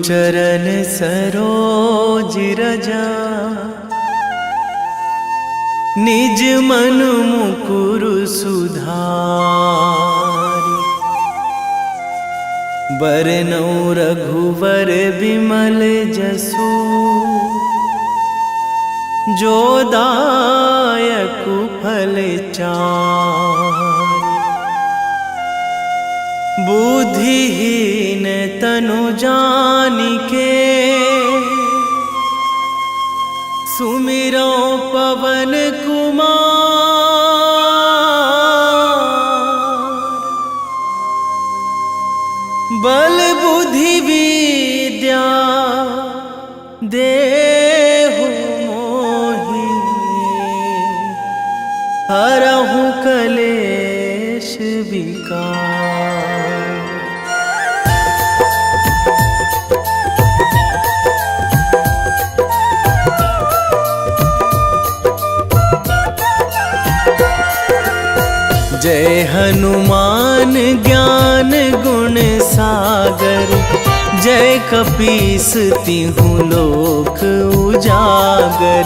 चरण सरोज रजा, निज मन मुकुर सुधारि। बरनौ रघुवर बिमल जसु, जो दायक फल चारि। बुद्धिहीन तनु जानिके, सुमिरो पवन कुमार। बल बुद्धि विद्या देहु मोहि, हरहु कलेश विकार। जय हनुमान ज्ञान गुण सागर, जय कपीस तिहु लोक उजागर।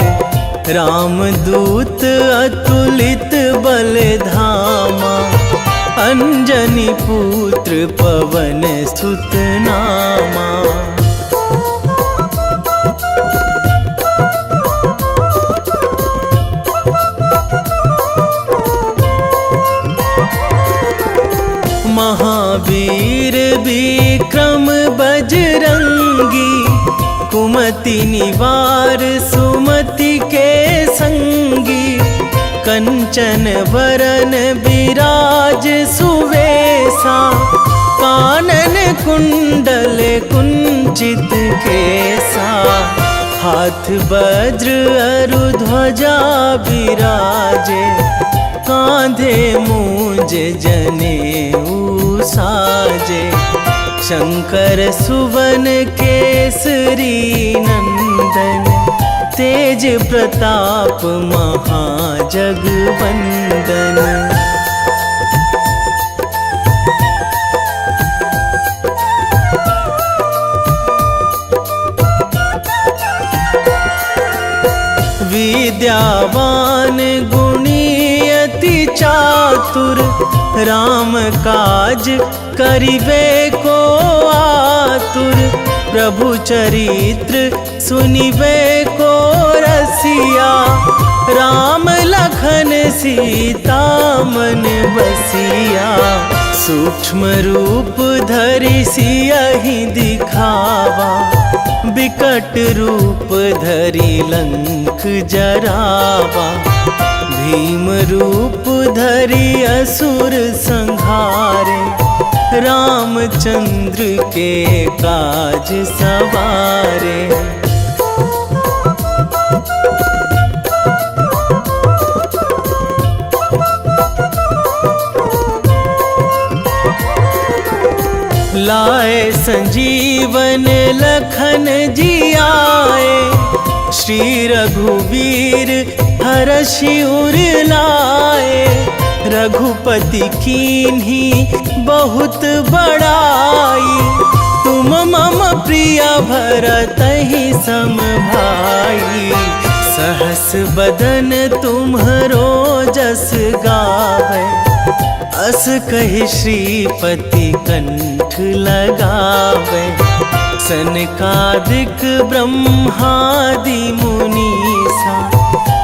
रामदूत अतुलित बल धामा, अंजनी पुत्र पवन सुत नामा। महावीर विक्रम बजरंगी, कुमति निवार सुमति के संगी। कंचन वरन विराज सुवेशा, कानन कुंडल कुंचित केसा। हाथ वज्र अरु ध्वजा विराजे, कांधे मूंज जनेऊ साजे। शंकर सुवन केसरी नंदन, तेज प्रताप महाजगवंदन। विद्यावान गुणी अति चातुर, राम काज करिबे को आतुर। प्रभु चरित्र सुनिबे को रसिया, राम लखन सीता मन बसिया। सूक्ष्म रूप धरि सियहि दिखावा, विकट रूप धरि लंक जरावा। भीम रूप धरि असुर संहारे, रामचंद्र के काज सवारे। लाए संजीवन लखन जियाए, श्री रघुवीर हरषि उर लाए। रघुपति कीन्ही बहुत बड़ाई, तुम मम प्रिय भरतहि सम भाई। सहस बदन तुम्हरो जस गावै, अस कहि श्रीपति कंठ लगावै। सनकादिक ब्रह्मादि मुनीसा,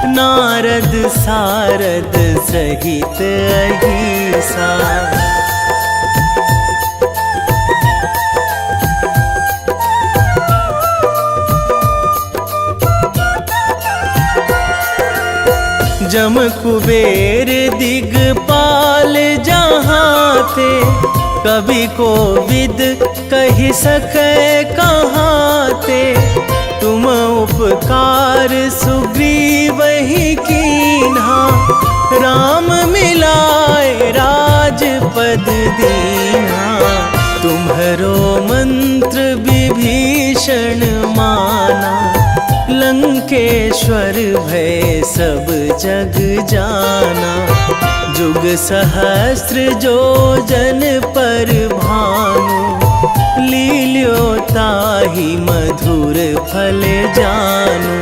नारद सारद सहित अहिसा। जम कुबेर दिगपाल जहाँ थे, कवि कोविद कहि सकै कहाँ ते। तुम उपकार सुग्रीवहि कीन्हा, राम मिलाए राजपद दीन्हा। तुम्हरो मंत्र विभीषण माना, लंकेश्वर भय सब जग जाना। जुग सहस्र जो जन पर भानु, लील्यो ताहि मधुर फल जानू।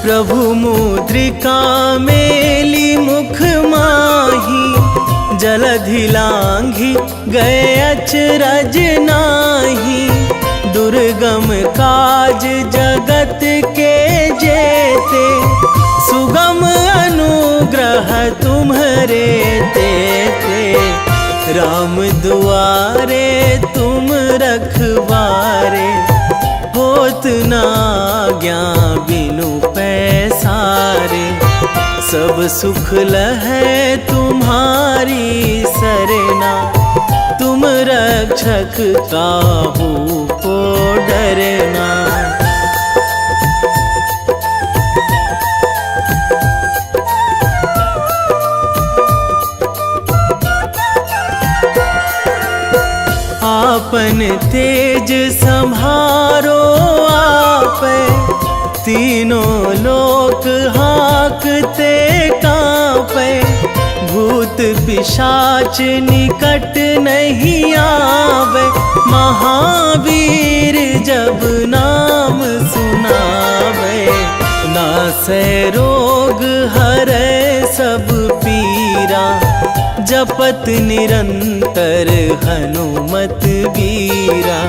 प्रभु मुद्रिका मेली मुख माही, जलधि लांघी गए अचरज नाही। दुर्गम काज जगत के जेते, सुगम अनुग्रह तुम्हरे तेते। राम दुआरे तुम रखवारे, होत ना आज्ञा बिनु पैसारे। सब सुख लहै तुम्हारी सरना, तुम रक्षक काहू को डरना। आपन तेज संहारो आपै, तीनों लोक हाकते कांपै। भूत पिशाच निकट नहीं आवे, महावीर जब नाम सुनावे। नासै रोग हरै सब पीरा, जपत निरंतर हनुमत वीरा।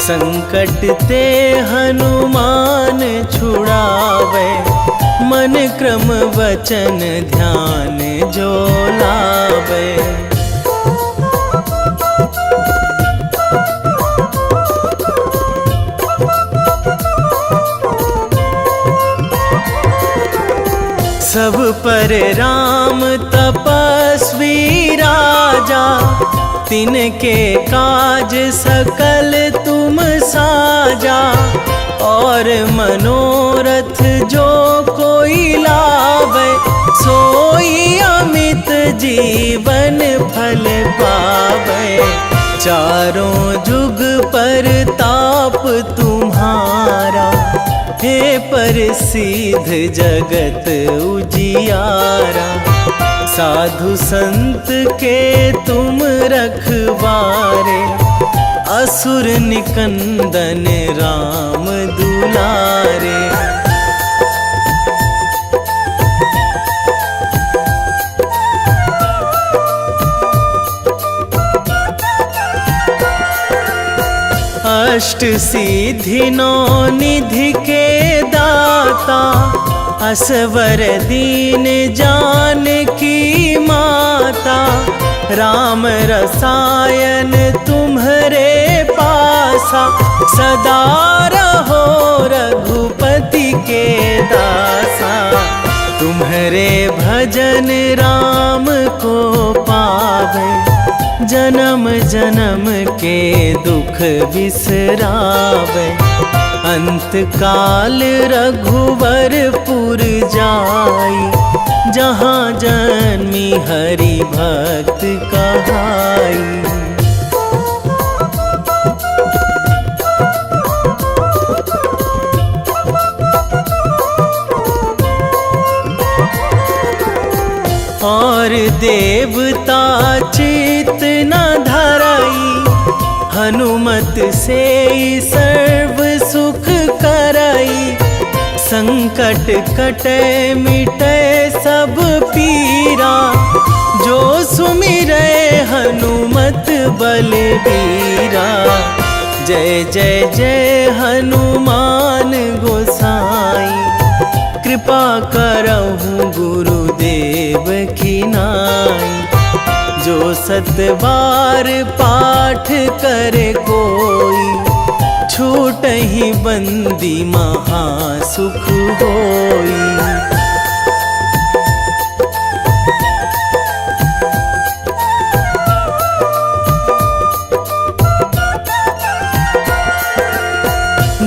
संकट ते हनुमान छुड़ावे, मन क्रम वचन ध्यान जो लावे। सब पर राम तपस्वी राजा, तिनके काज सकल तुम साजा। और मनोरथ जो कोई लावे, सोई अमित जीवन फल पावे। चारों जुग पर ताप तुम्हारा, हे प्रसिद्ध जगत उजियारा। साधु संत के तुम रखवारे, असुर निकंदन राम दुलारे। अष्ट सिद्धि नौ निधि के दाता, असवर दीन जानकी माता। राम रसायन तुम्हरे पासा, सदा रहो रघुपति के दासा। तुम्हरे भजन राम को पावे, जन्म जन्म के दुख बिसरावे। अंत काल रघुवरपुर जाई, जहाँ जन्मी हरि भक्त कहाई। और देवता चित न धराई, हनुमत से सर्व सुख कराई। संकट कटे मिटे सब पीरा, जो सुमिरै हनुमत बलबीरा। जय जय जय हनुमान गोसाई, कृपा करहु गुरुदेव की नाई। जो सतबार पाठ करे कोई, छूटहि बंदी महासुख होई।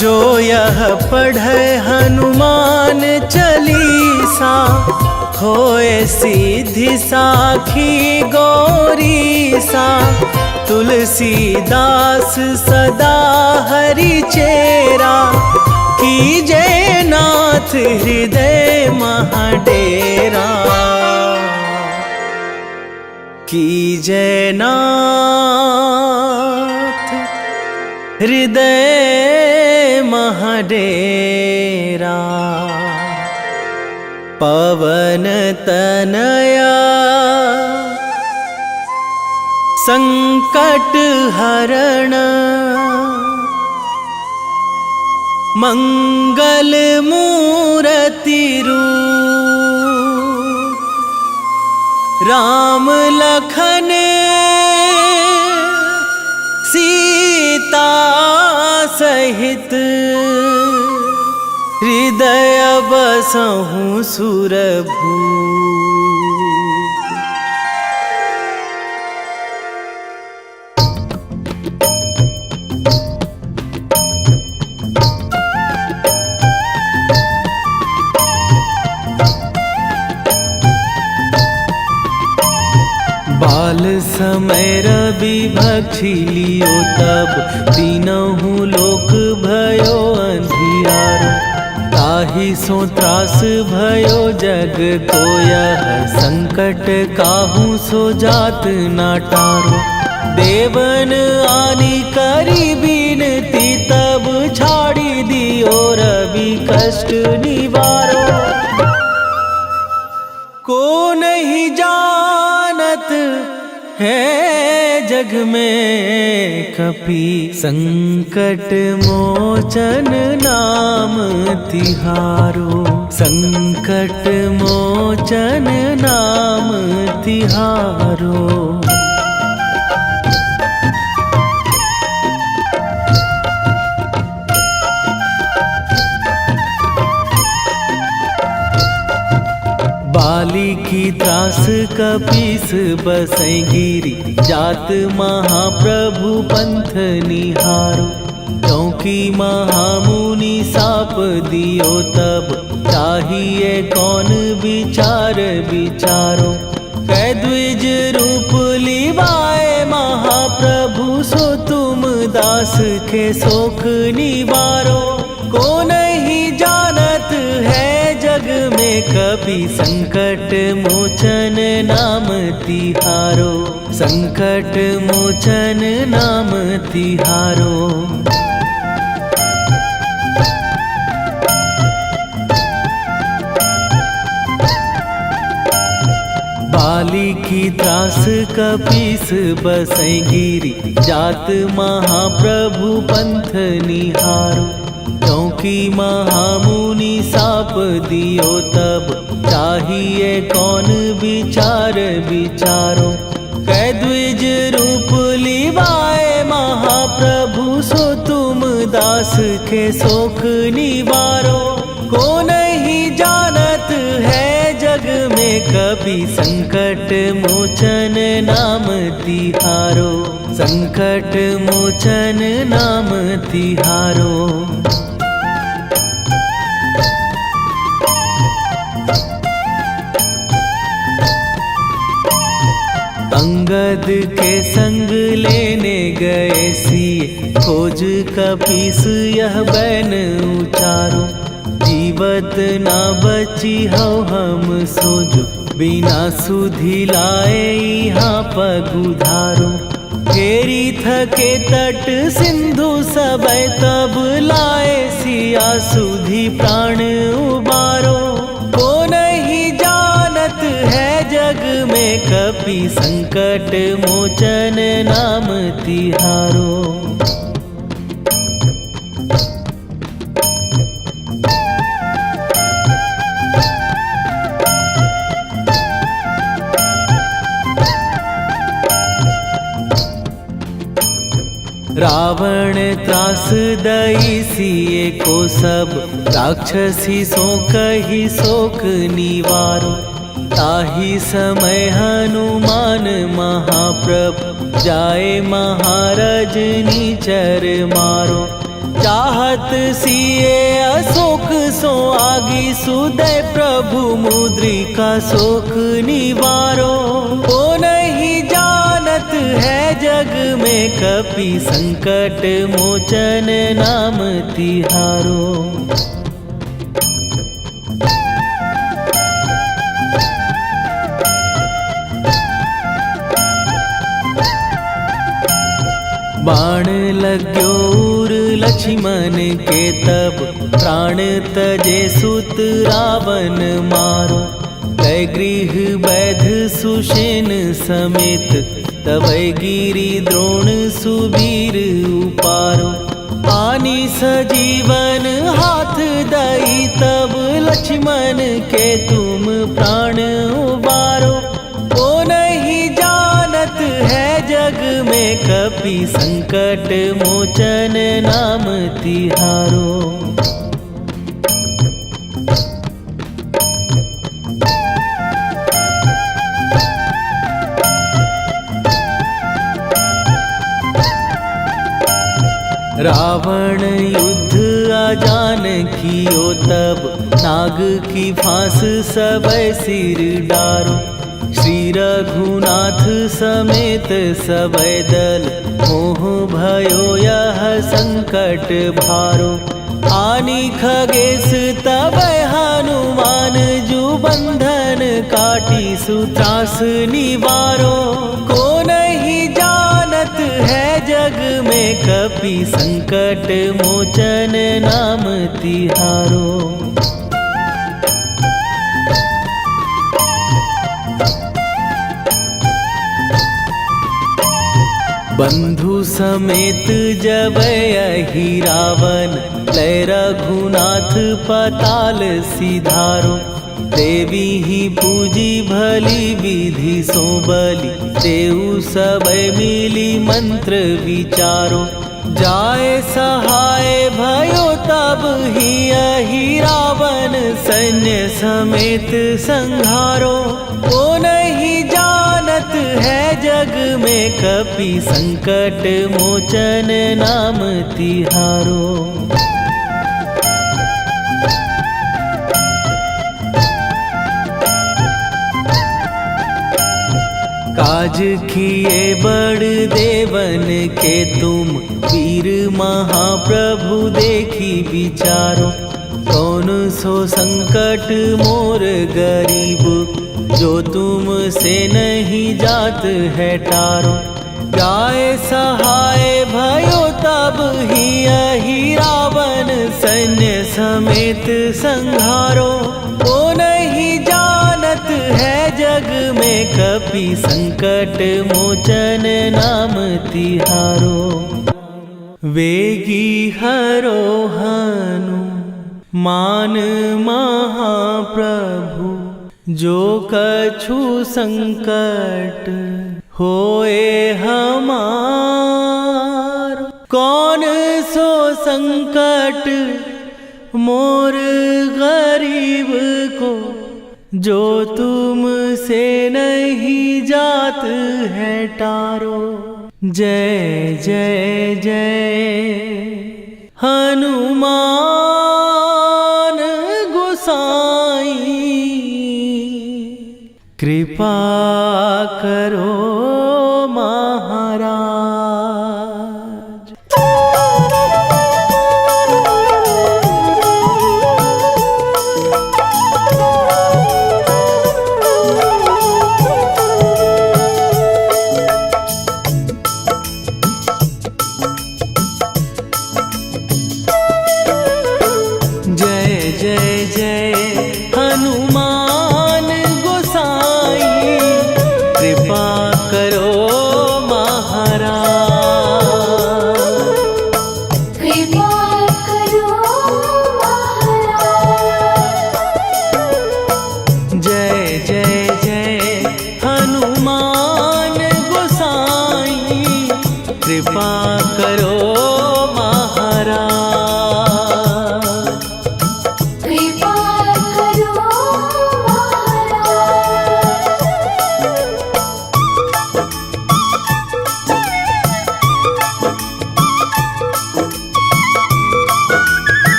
जो यह पढ़े हनुमान चालीसा, होए सीधी साखी गौरी सा। तुलसीदास सदा हरि चेरा, कीजे नाथ हृदय महाडेरा। कीजे नाथ हृदय महाडेरा। पवन तनया संकट हरण, मंगल मूर्ति रूप। राम लखन सीता सहित, हृदय बसहु सुरभूप। बाल समय रवि भक्षी लियो तब, तीनहु लोक भयो अंधियारो। ताहि सो त्रास भयो जग को यह, संकट काहू सो जात ना टारो। देवन आनी करी बिनती, तब छाड़ी दियो रवि कष्ट निवारो। को नहीं जानत है जग में कपि, संकट मोचन नाम तिहारो। संकट मोचन नाम तिहारो। बाली की त्रास कपीस बसै गिरी, जात महाप्रभु पंथ निहारो। क्योंकि महामुनि साप दियो तब, चाहिए कौन विचार विचारो। कै द्विज रूप लिवाए महाप्रभु, सो तुम दास के शोक निवारो। को नहीं जानत है जग में कपि, संकट मोचन नाम तिहारो। संकट मोचन नाम तिहारो। बाली की त्रास कपीस बसै गिरी, जात महाप्रभु पंथ निहारो। क्योंकि महामुनि साप दियो तब, चाहिए कौन विचार विचारो। कै द्विज रूप लिवाए महाप्रभु, सो तुम दास के शोक निवारो। को नहीं जानत है जग में कपि, संकट मोचन नाम तिहारो। संकट मोचन नाम तिहारो। अंगद के संग लेने गए सिए, खोज कपीस यह बैन उचारो। जीवत ना बची हो हम सोजो, बिना सुधि लाए यहाँ पगुधारो। फेरी थके तट सिंधु सबय, तब लाए सिया सुधि प्राण उबारो। को नहीं जानत है जग में कपि, संकट मोचन नाम तिहारो। रावण त्रास दई सिए को सब, राक्षसी सो कही शोक निवारो। ताहि समय हनुमान महाप्रभु, जाए महाराज निचर मारो। चाहत सिए अशोक सो आगी सुदय प्रभु मुद्रिका शोक निवारो। ओ नहीं जानत है जग में कपि संकट मोचन नाम तिहारो। बाण लाग्यो उर लक्ष्मण के तब प्राण तजे सुत रावण मारो। कै गृह वैध सुषेण समेत तबै गिरि द्रोण सुबीर उपारो। आनी सजीवन हाथ दई तब लक्ष्मण के तुम प्राण उबारो। ओ नहीं जानत है जग में कपि संकट मोचन नाम तिहारो। रावण युद्ध आजान कियो तब नाग की फांस सबै सिर डारो। श्री रघुनाथ समेत सबै दल मोह भयो यह संकट भारो। आनी खगेश तबै हनुमान जु बंधन काटी सुत्रास निवारो। को नहीं जानत है जग में कपि संकट मोचन नाम तिहारो। बंधु समेत जबै अहि रावण लय रघुनाथ पताल सिधारो। देवी ही पूजी भली विधि सो बलि देऊ सबै मिली मंत्र विचारो। जाए सहाय भयो तब ही अहि रावण सैन्य समेत संहारो। ओ नहीं जानत है जग में कपि संकट मोचन नाम तिहारो। काज किए बड़ देवन के तुम वीर महाप्रभु देखी विचारो। कौन सो संकट मोर गरीब जो तुम से नहीं जात है टारो। जाए सहाय भयो तब ही अहि रावण सैन्य समेत संहारो। ओ नहीं जानत है जग में कपि संकट मोचन नाम तिहारो। वेगी हरो हनु मान महाप्रभु जो कछु संकट होए हमार। कौन सो संकट मोर गरीब को जो तुम से नहीं जात है टारो। जय जय जय हनुमान गोसाई कृपा करो महाराज। जय जय जय हनुमान गोसाई कृपा कर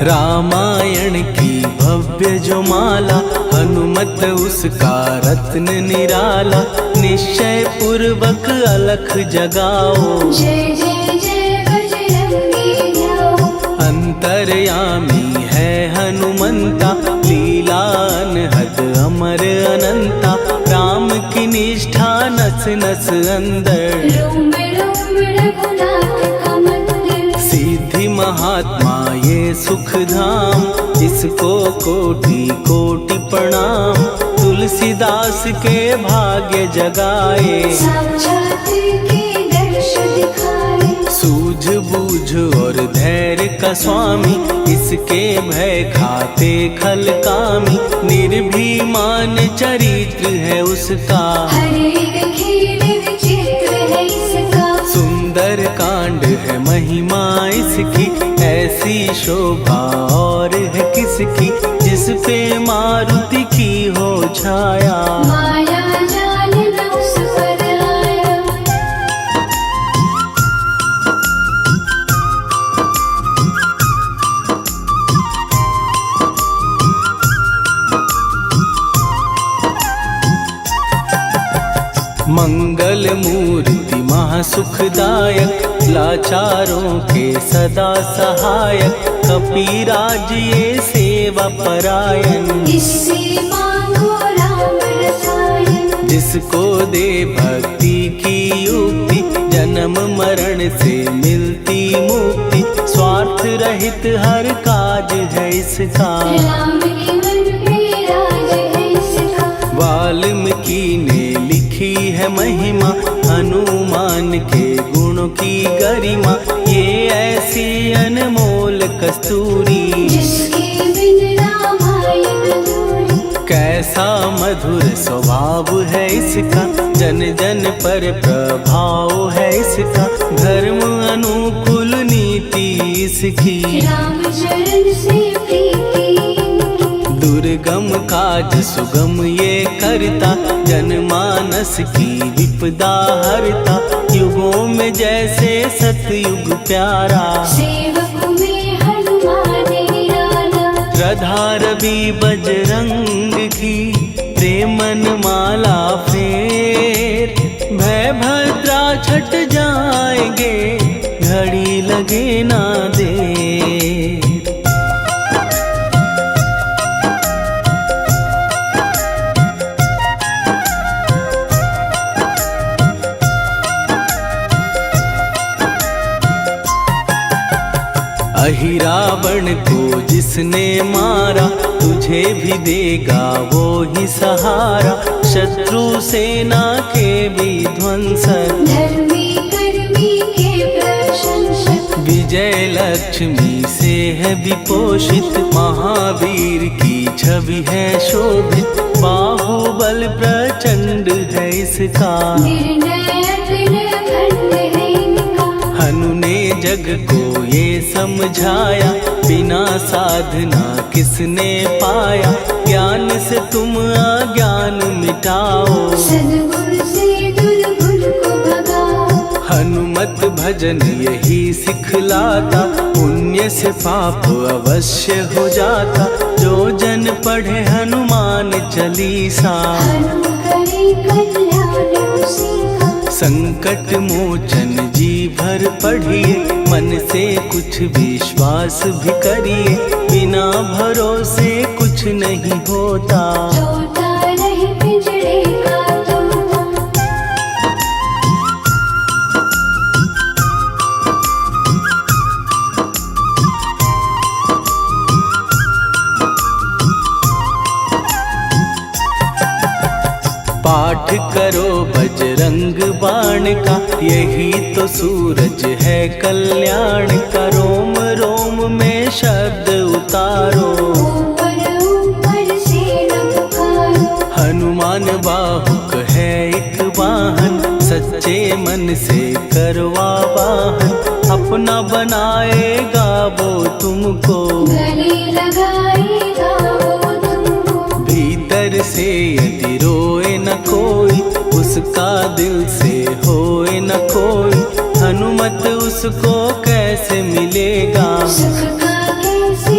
रामायण की भव्य जो माला, हनुमत उसका रत्न निराला। निश्चय पूर्वक अलख जगाओ, जय जय जय बजरंगी ध्याओ। अंतर्यामी है हनुमंता, लीला अनहद अमर अनंता। राम की निष्ठा नस नस अंदर, रोम रोम रघुनाथ का मंदिर। सिद्धि महात्मा ये सुख धाम, इसको कोटि कोटि प्रणाम। तुलसीदास के भाग्य जगाए, साक्षात के दर्श दिखाए। सूझ बूझ और धैर्य का स्वामी, इसके भय खाते खल कामी। निर्भीमान चरित्र है उसका, हर एक खेल विचित्र है इसका। सुंदर कांड है महिमा इसकी। ऐसी शोभा और है किसकी, जिस पे मारुति की हो छाया। माया जाल न उस पर आया। मंगल मूर्ति महासुखदायक, लाचारों के सदा सहायक। कपीराज ये सेवा परायण, इससे मांगो राम रसायन। जिसको दे भक्ति की युक्ति, जन्म मरण से मिलती मुक्ति। स्वार्थ रहित हर काज है इसका, राम के मन पे राज है इसका। वाल्मीकि ने लिखी है महिमा, हनुमान के गुणों की गरिमा। ये ऐसी अनमोल कस्तूरी, जिसके बिन रामायण अधूरी। कैसा मधुर स्वभाव है इसका, जन जन पर प्रभाव है इसका। धर्म अनुकूल नीति इसकी, राम चरण से प्रीति। दुर्गम काज सुगम ये करता, जनमानस की विपदा हरता। युगों में जैसे सतयुग प्यारा, सेवक में हनुमान निराला। श्रद्धा रवि बजरंग की, प्रेमन माला फेर। भय भद्रा छट जाएंगे, घड़ी लगे ना देर। अहिरावण को जिसने मारा, तुझे भी देगा वो ही सहारा। शत्रु सेना के विध्वंसक, धर्मी कर्मी के प्रशंसक। विजय लक्ष्मी से है विपोषित। महावीर की छवि है शोभित, बाहुबल प्रचंड है इसका। निर्णयक अखंड है इनका। हनु ने जग को ये समझाया, बिना साधना किसने पाया। ज्ञान से तुम अज्ञान मिटाओ, सद्गुण से दुर्गुण को भगाओ। हनुमत भजन यही सिखलाता, पुण्य से पाप अवश्य हो जाता। जो जन पढ़े हनुमान चालीसा, हनु करे कल्याण उसी का। संकट मोचन जी भर पढ़िए, मन से कुछ विश्वास भी करिए। बिना भरोसे कुछ नहीं होता, तोता रहे पिंजरे का तोता। पाठ करो बजरंग बाण का, यही तो सूरज है कल्याण का। रोम रोम में शब्द उतारो, ऊपर ऊपर से न पुकारो। हनुमान बाहुक है एक वाहन, सच्चे मन से करवा वाहन। अपना बनाएगा वो तुमको, गले लगाएगा वो तुमको। भीतर से यदि रोए न कोई, उसका दिल से होए न कोई। हनुमत उसको कैसे मिलेगा, सुख का कैसे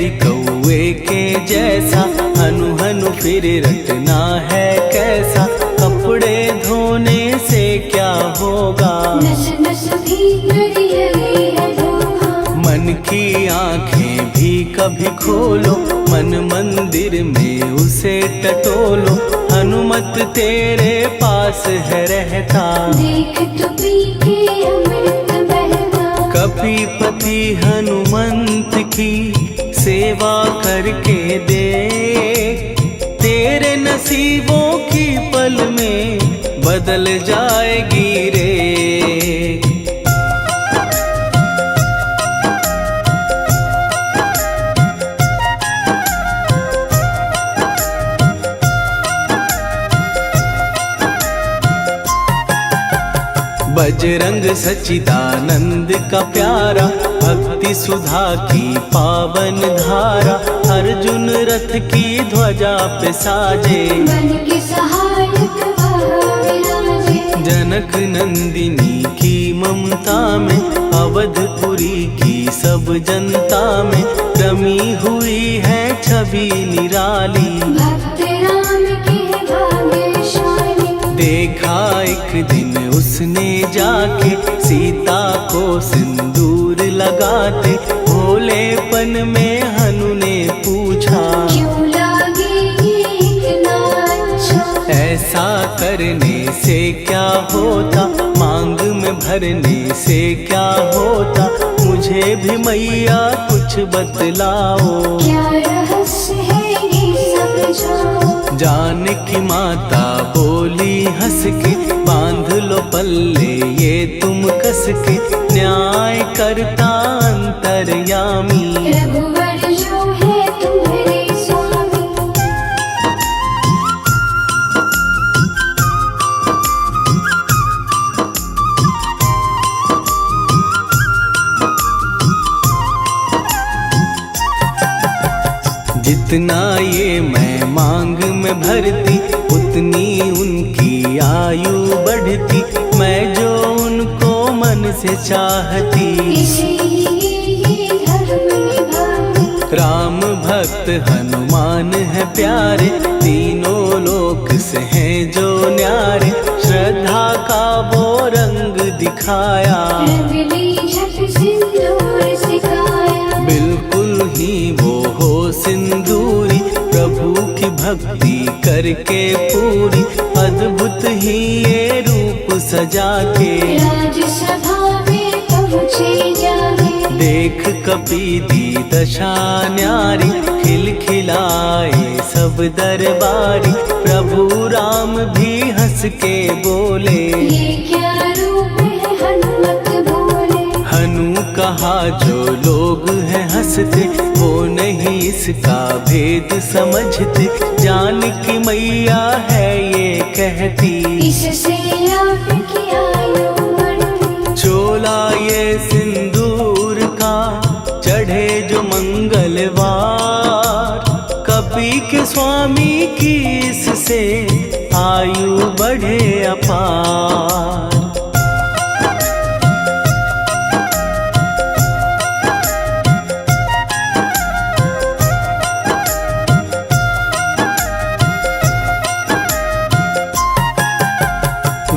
यदि कौए के जैसा हनु हनु फिर रटना है कैसा। कपड़े धोने से क्या होगा, नस नस भीतर यही है धोखा। मन की आंखें भी कभी खोलो, मन मंदिर में उसे टटोलो। हनुमत तेरे पास है रहता, देख तो पी के अमृत बहता। कपीपति हनुमंत की सेवा करके दे, तेरे नसीबों की पल में बदल जाएगी रे। बजरंग सच्चिदानंद का प्यारा, भक्ति सुधा की पावन धारा। अर्जुन रथ की ध्वजा पे साजे, बन के सहायक वहाँ विराजे। जनक नंदिनी की ममता में, अवधपुरी की सब जनता में रमी हुई है छवि निराली। भक्त राम के भाग्यशाली, देखा एक दिन उसने जाके सीता को सिंदूर लगाते। भोलेपन में हनु ने पूछा, क्यों लागे ये इतना अच्छा। ऐसा करने से क्या होता, मांग में भरने से क्या होता। मुझे भी मैया कुछ बतलाओ, क्या रहस्य है ये समझाओ। जानकी माता बोली हंस के, बांध लो पल्ले ये तुम कस के। न्याय करता अंतर्यामी, रघुवर जो है तुम्हारे स्वामी। जितना ये मैं मांग में भरती, उतनी उनकी आयु बढ़ती। मैं जो उनको मन से चाहती, इसीलिए धर्म निभाती। राम भक्त हनुमान है प्यारे, तीनों लोक से हैं जो न्यारे। श्रद्धा का वो रंग दिखाया, रंगली झट सिंदूर सिखाया। बिल्कुल ही वो हो सिंदूरी, प्रभु की भक्ति करके पूरी। अद्भुत ही ये रूप सजा के, राजसभा में पहुँचे जाके। देख कपीदी दशा न्यारी, खिलखिलाए सब दरबारी। प्रभु राम भी हंस के बोले, ये क्या रूप है हनुमत बोले। हनु कहा जो लोग हैं हंसते, वो नहीं इसका भेद समझते। जानकी मैया है ये कहती, इससे आपकी आयु बढ़ती। चोला ये सिंदूर का चढ़े जो मंगलवार। कपी के स्वामी की इससे आयु बढ़े अपार।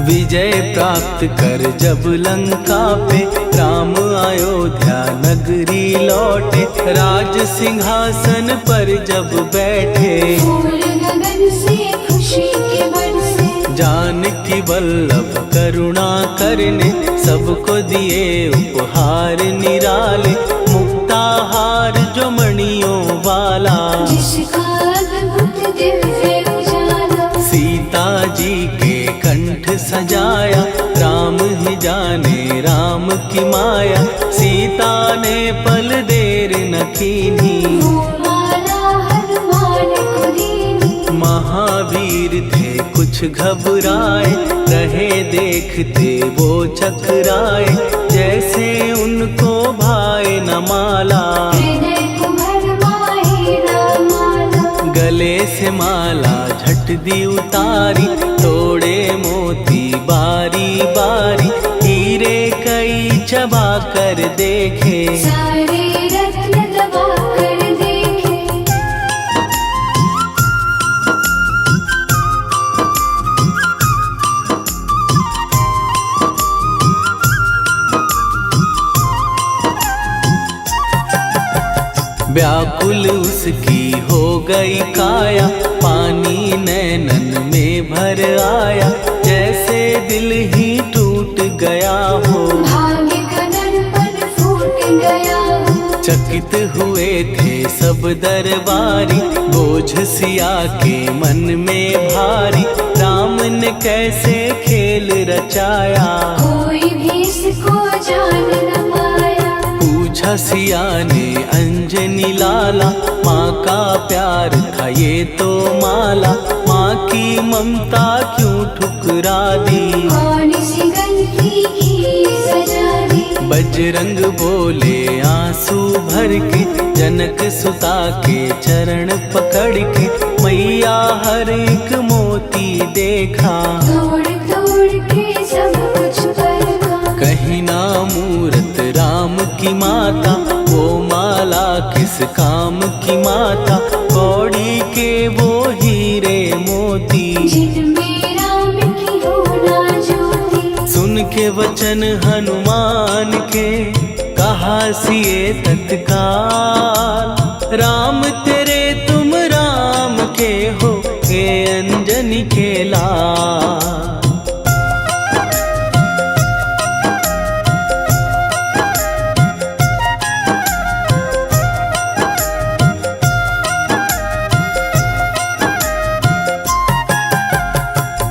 विजय प्राप्त कर जब लंका पे, राम अयोध्या नगरी लौटे। राज सिंहासन पर जब बैठे, फूल गगन से खुशी के बरसे। जानकी वल्लभ करुणा करने, सबको दिए उपहार निराले। मुक्ताहार जो मणियों वाला, जिसका अद्भुत दिव्य उजाला। सीता जी के कंठ सजाया। राम ही जाने राम की माया, सीता ने पल देर न कीन्ही। वो माला हनुमान को दीनी। महावीर थे कुछ घबराए, रहे देखते वो चकराए। जैसे उनको भाए न माला, हृदय को भरमाए न माला। गले से माला झट दी उतारी। तोड़े मोती बारी बारी, हीरे कई चबा कर देखे। सारे रत्न दबा कर देखे। व्याकुल उसकी हो गई काया, पानी नैनन में भर आया, जैसे दिल ही टूट गया हो। भाग्य का दर्पण फूट गया हो। चकित हुए थे सब दरबारी, बोझ सिया के मन में भारी, राम ने कैसे खेल रचाया, कोई भी इसको जान न पाया। पूछा सिया ने अंजनी लाला, माँ का प्यार था ये तो माला, माँ की ममता क्यों ठुकरा दी, कौन सी गलती की सजा दी। बजरंग बोले आंसू भर के, जनक सुता के चरण पकड़ के, मैया हर एक मोती देखा, तोड़ तोड़ के सब कुछ परखा। कहीं ना मूरत राम की माता, वो माला किस काम की माता, कौड़ी के वो हीरे मोती, जिनमें राम की हो ना ज्योति। सुन के वचन हनुमान के, कहा सिए तत्काल, राम तेरे तुम राम के हो, ये अंजनी के लाल।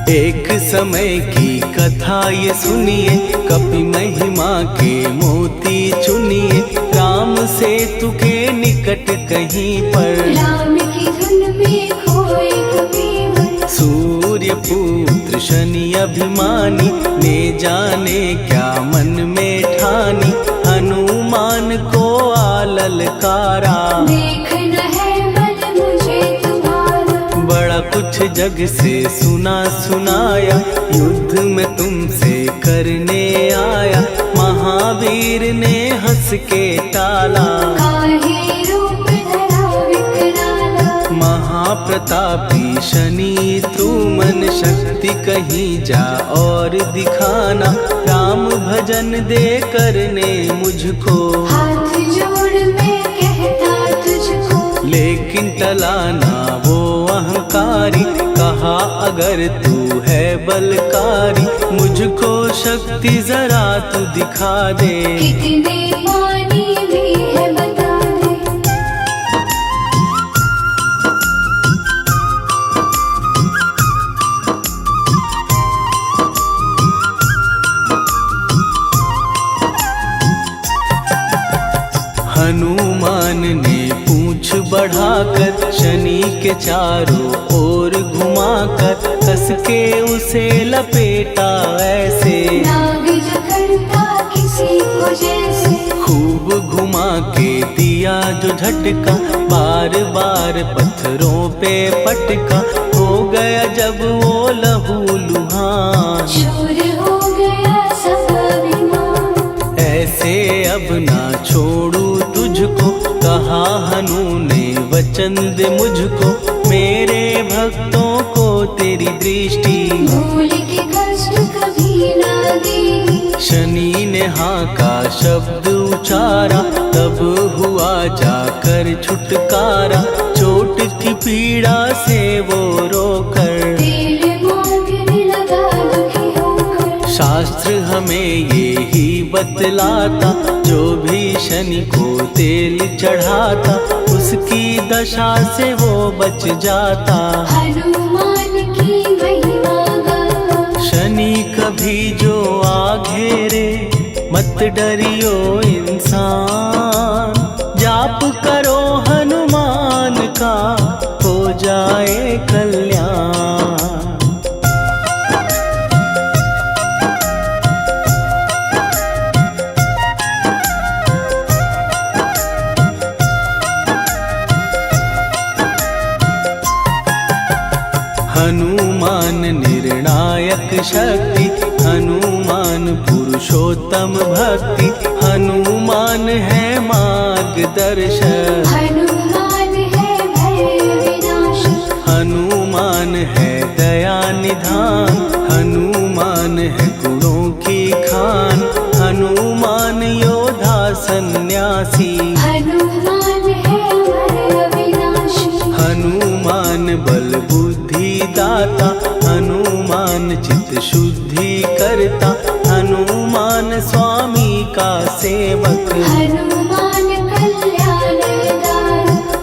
एक समय की कथा ये सुनिए, कपि महिमा के मोती चुनिए, राम सेतु के निकट कहीं पर, राम की धुन में खोए कबीर। सूर्य पुत्र शनि अभिमानी, ने जाने क्या मन में ठानी, हनुमान को आललकारा, देखना है मन मुझे तुम्हारा। बड़ा कुछ जग से सुना सुनाया, युद्ध में तुमसे करने आया, महावीर ने हंस के टाला, काहे रूप धरा विकराला। महाप्रतापी शनि तू मन शक्ति कहीं जा और दिखाना, राम भजन दे करने मुझको, हाथ जोड़ मैं कहता तुझको। लेकिन टलाना वो अहंकारी, कहा अगर तू है बलकारी, मुझको शक्ति जरा तू दिखा दे, कितने पानी भी है बता दे। हनुमान ने पूंछ बढ़ाकर, शनि के चारों ओर घुमाकर, कस के उसे लपेटा ऐसे, नाग जो करता किसी को जैसे। खूब घुमा के दिया जो झटका, बार बार पत्थरों पे पटका, हो गया जब वो लहू लुहान, चूर हो गया सब अभिमान। ऐसे अब ना छोड़ू तुझको, कहा हनु ने वचन दे मुझको, मेरे भक्तों को तेरी दृष्टि, भूल के कष्ट कभी ना देगी। शनि ने हाँ का शब्द उचारा, तब हुआ जाकर छुटकारा, चोट की पीड़ा से वो रोकर, तेल मांगने लगा दुखी होकर। शास्त्र हमें ये ही बतलाता, जो भी शनि को तेल चढ़ाता, उसकी दशा से वो बच जाता, हनुमान की महिमा गाता। शनि कभी जो आ घेरे, मत डरियो इंसान, जाप करो हनुमान का, हो जाए कल्याण। हनुमान निर्णायक शक्ति, हनुमान पुरुषोत्तम भक्ति, हनुमान है मार्गदर्शक, हनुमान है भय विनाशक। हनुमान है दया निधान, हनुमान है गुणों की खान, हनुमान योद्धा सन्यासी, हनुमान है हनुमान बल बुद्धि दाता, हनुमान चित्त शुद्धि करता, हनुमान स्वामी का सेवक। हनुमान कल्याणदायक,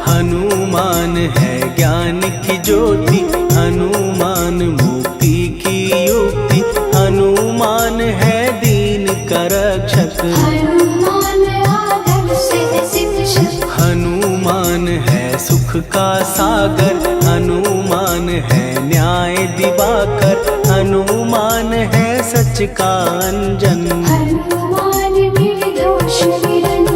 हनुमान है ज्ञान की ज्योति, हनुमान मुक्ति की युक्ति, हनुमान है दीन का रक्षक। हनुमान आदर्श शिक्षक, हनुमान है सुख का सागर, हनुमान है न्याय दिवाकर, हनुमान है सच का अंजन। हनुमान निर्दोष निरंजन।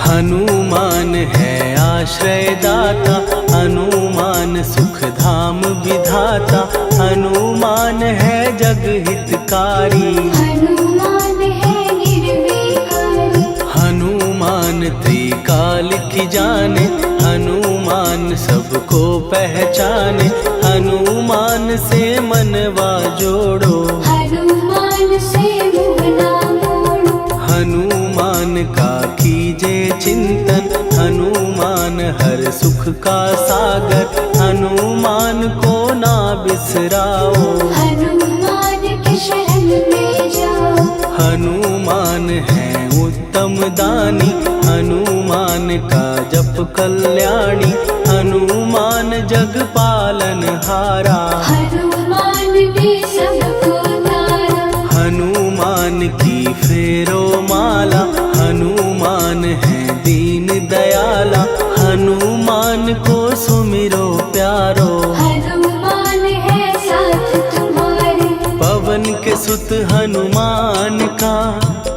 हनुमान है आश्रय दाता, हनुमान सुख धाम विधाता, हनुमान है जग हितकारी। हनुमान है निर्विकारी, हनुमान त्रिकाल की जाने, हनुमान सबको पहचाने, हनुमान से मनवा जोड़ो। हनुमान से मुँह ना मोड़ो। हनुमान का कीजे चिंतन, हनुमान हर सुख का सागर, हनुमान को ना बिसराओ। हनुमान के शरण में जाओ। हनुमान है उत्तम दानी, हनुमान का जप कल्याणी, हनुमान जग पालन हारा। हनुमान ने सबको तारा। हनुमान की फेरो माला, हनुमान है दीन दयाला, हनुमान को सुमिरो प्यारो। हनुमान है साथ तुम्हारे। पवन के सुत हनुमान का,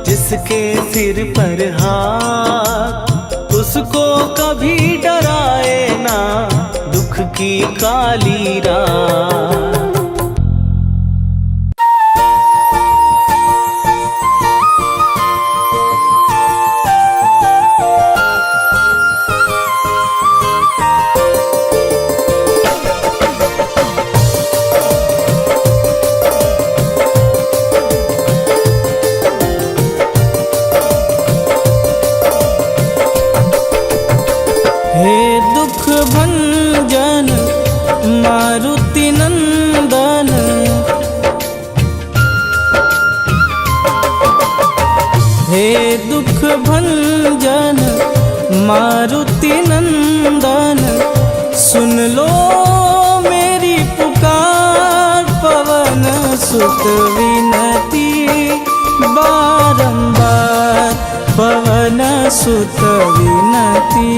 जिसके सिर पर हाथ, उसको कभी डराए ना दुख की काली रात। हे दुख भंजन मारुति नंदन, हे दुख भंजन मारुति नंदन, सुन लो मेरी पुकार, पवन सुत विनती बारंबार, पवन सुत विनती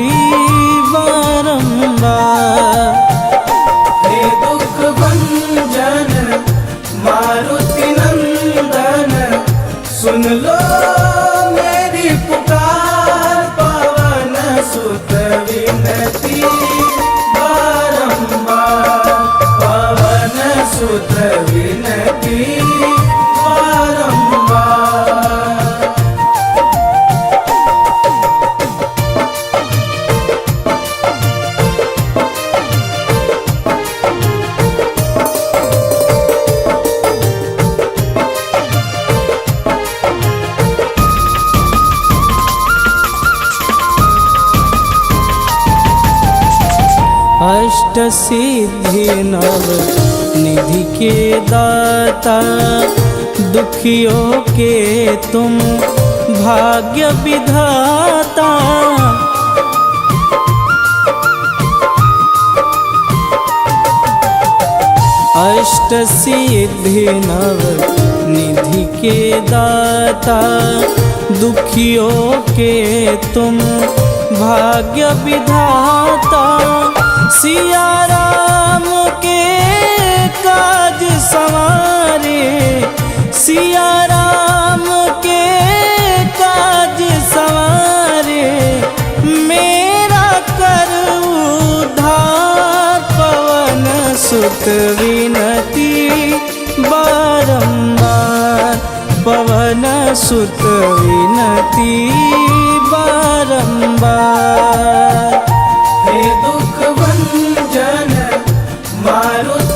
बारंबार। हे दुख भंजन मारुति नंदन, सुन लो मेरी पुकार, पवन सुत विनती बारंबार, पवन सुत विनती बारंबार। अष्ट सिद्धि नव निधि के दाता, दुखियों के तुम भाग्य विधाता। अष्ट सिद्धि नव निधि के दाता, दुखियों के तुम भाग्य विधाता। सिया राम के काज सवारे, सिया राम के काज सवारे, मेरा कर उद्धार, पवन सुत विनती बारंबार, पवन सुत विनती बारंबार। हे दुख भंजन मारुति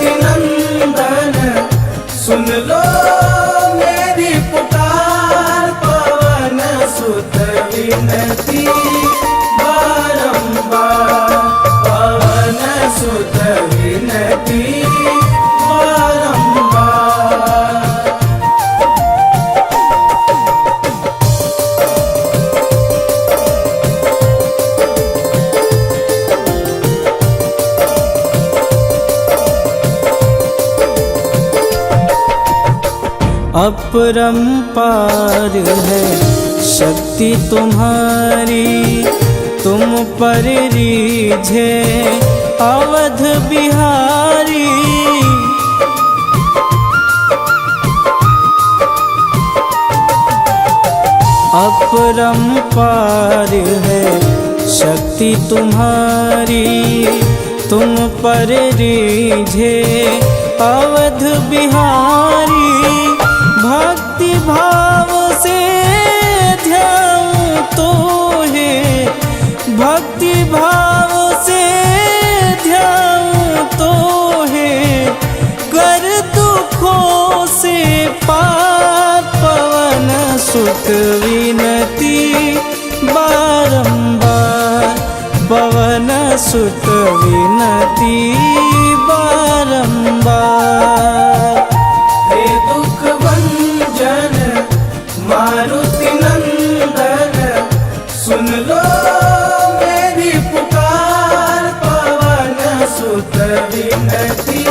बारंबार पवन सुत विनती बारंबार। अपरंपार है शक्ति तुम्हारी, तुम पर रीझे अवध बिहारी। अपरंपार है शक्ति तुम्हारी, तुम पर रीझे अवध बिहारी। भक्ति भाव से ध्याऊं तो है, भक्ति भाव से ध्याऊं तो है, कर दुखों से पार पवन सुत विनती बारंबार पवन सुत विनती बारंबार। हे दुख भंजन मारुति नंदन, सुन लो मेरी पुकार पवन सुत विनती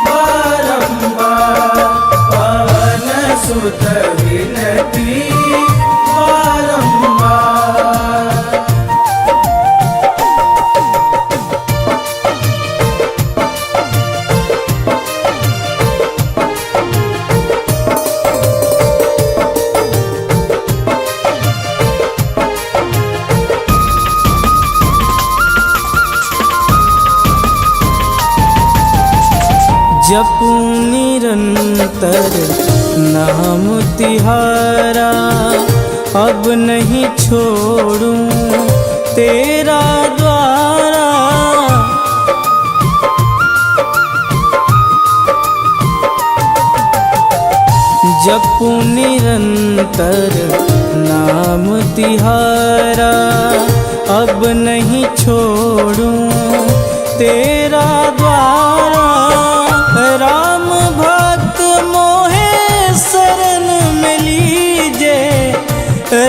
बारंबार पवन सुत विनती बारंबार। जपूं निरंतर नाम तिहारा, अब नहीं छोड़ूं तेरा द्वारा। जपूं निरंतर नाम तिहारा, अब नहीं छोड़ूं तेरा द्वारा। राम भक्त मोहे शरण में लीजे,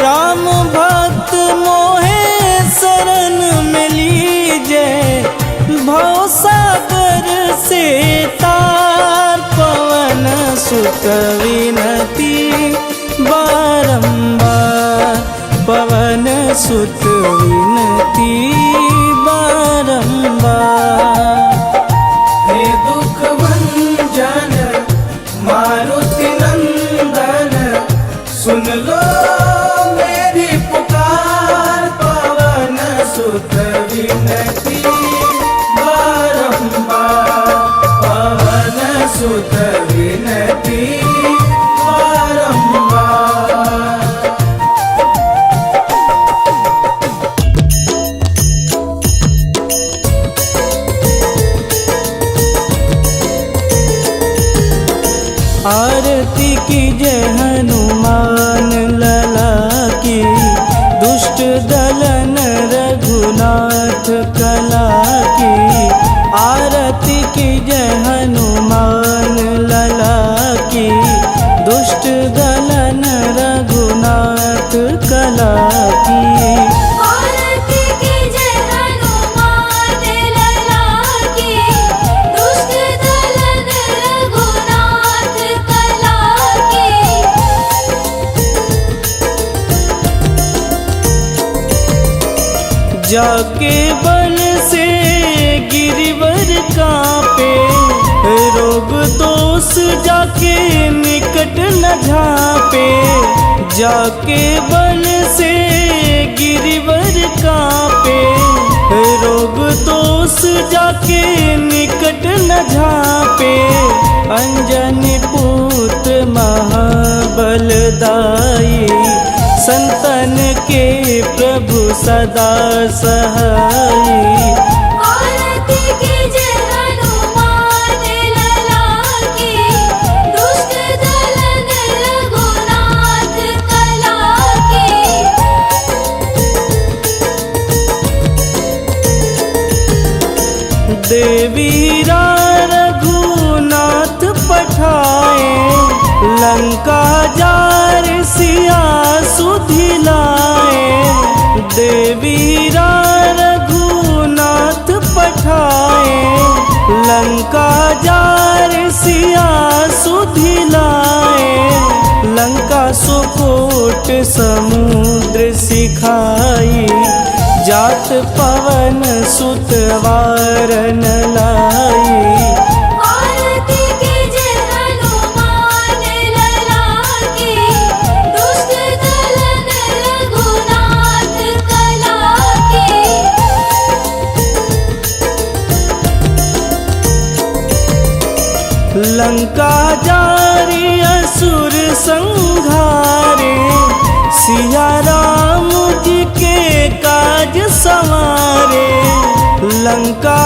राम भक्त मोहे शरण में लीजे। भवसागर से तार पवन सुत विनती बारंबार पवन सुत विनती बारंबार। हे दुख भंजन मारुति नंदन, सुन लो मेरी पुकार पवन सुत विनती बारंबार पवन सुत विनती बारंबार। आरती की जय हनुमान लला की, दुष्ट दलन रघुनाथ कला की। आरती की जय हनुमान लला की, दुष्ट दलन रघुनाथ कला की। आरती की जय हनुमान लला की, दुष्ट दलन रघुनाथ कला की। जाके बल से गिरिवर कांपे, रोग दोष जाके निकट न झांपे। जाके बल से गिरिवर कांपे, रोग दोष जाके निकट न झांपे। अंजनी पुत्र महाबलदाई, संतन के प्रभु सदा सहाई। आरती की जय हनुमान लला की, दुष्ट दलन रघुनाथ कला की। देवीरा रघुनाथ पठाए, लंका जार सिया सुधिलाए। देवीरा रघुनाथ पठाए, लंका जार सिया सुधिलाए। लंका सुकोट समुद्र सिखाई, जात पवन सुत वारन लाई। आरती कीजे हनुमान लला की, दुष्ट दलन रघुनाथ कला की। लंका जारी असुर संहारे, सिया राम जी के काज संवारे। लंका